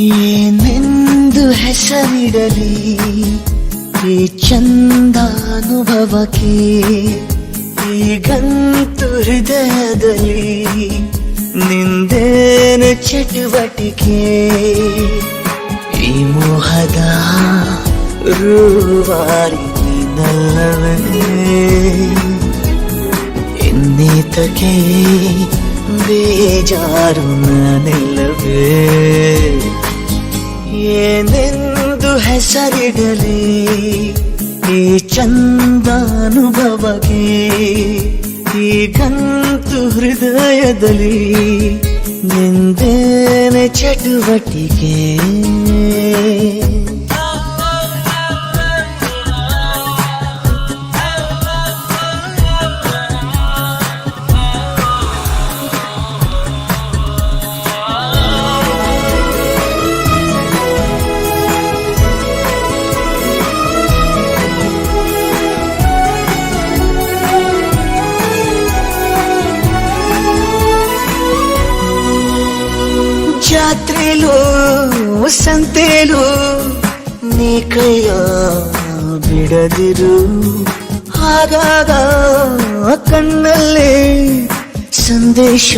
ಏನೆಂದು ಹೆಸರಿಡಲಿ ಈ ಚಂದಾನುಭವಕ್ಕೆ, ಈಗಂತೂ ಹೃದಯದಲ್ಲಿ ನಿಂದೇನು ಚಟುವಟಿಕೆ. ಈ ಮೋಹದ ರೂವಾರಿ ನೀನಲ್ಲವೇ, ಇನ್ನೀತಕ್ಕೆ ಬೇಜಾರು ನಾನಿಲ್ಲವೇ. ಏನೆಂದು ಹೆಸರಿಡಲಿ ಈ ಚಂದಾನುಭವಕ್ಕೆ, ಈಗಂತೂ ಹೃದಯದಲ್ಲಿ ನಿಂದೇನೆ ಚಟುವಟಿಕೆ. ಜಾತ್ರೆಲೂ ಸಂತೆಲೂ ನೀ ಕೈಯ ಬಿಡದಿರು, ಆಗಾಗ ಕಣ್ಣಲ್ಲೇ ಸಂದೇಶ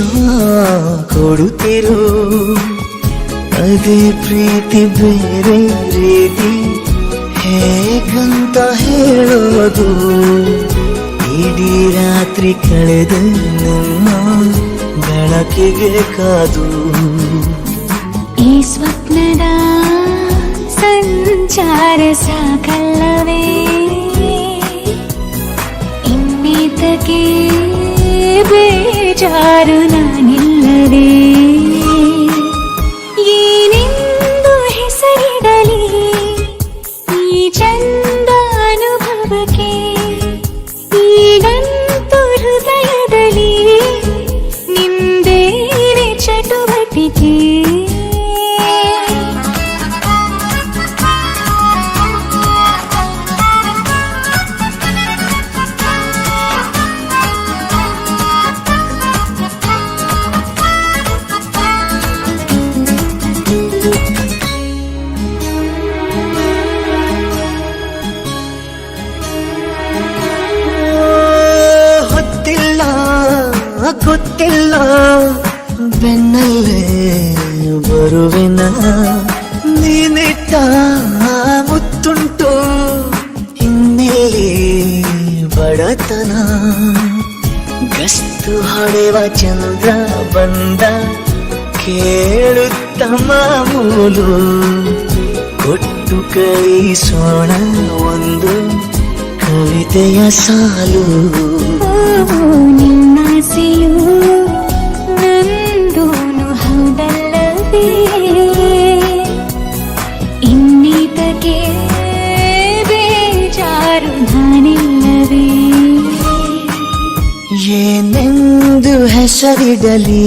ಕೊಡುತ್ತಿರು. ಅದೇ ಪ್ರೀತಿ ಬೇರೆ ರೀತಿ ಹೇಗಂತ ಹೇಳೋದು, ಇಡೀ ರಾತ್ರಿ ಕಳೆದ ನಮ್ಮ ಬೆಳಕಿಗೆ ಕಾದು. ಈ ಸ್ವಪ್ನದ ಸಂಚಾರ ಸಾಕಲ್ಲವೇ, ಇನ್ನೀತಕ್ಕೆ ಬೇಜಾರು ನಾನಿಲ್ಲದೆ. ಏನೆಂದು ಹೆಸರಿಡಲಿ ಈ ಚಂದ ಅನುಭವಕ್ಕೆ, ಈಗಂತೂ ಹೃದಯದಲ್ಲಿ ನಿಂದೇನೆ ಚಟುವಟಿಕೆ. ಗೊತ್ತಿಲ್ಲ ಬೆನ್ನಲ್ಲೇ ಬರುವೆನ, ನೀನಿಟ್ಟ ಮುತ್ತುಂಟು ಇನ್ನೇಲಿ ಬಡತನ. ಗಸ್ತು ಹೊಡೆವ ಚಂದ್ರ ಬಂದ ಕೇಳುತ್ತ ಮಾಮೂಲು, ಕೊಟ್ಟು ಕಳಿಸೋಣ ಒಂದು ಕವಿತೆಯ ಸಾಲು. ನಿನ್ನಾಸೆಯು ನಂದೂನು ಹೌದಲ್ಲವೇ, ಇನ್ನೀತಕ್ಕೆ ಬೇಜಾರು ನಾನಿಲ್ಲವೇ. ಏನೆಂದು ಹೆಸರಿಡಲಿ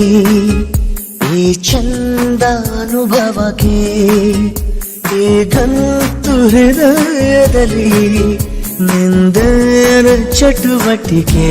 ಈ ಚಂದಾನುಭವಕ್ಕೆ, ಈಗಂತೂ ಹೃದಯದಲ್ಲಿ ನಿಂದರ ಚಟುವಟಿಕೆ.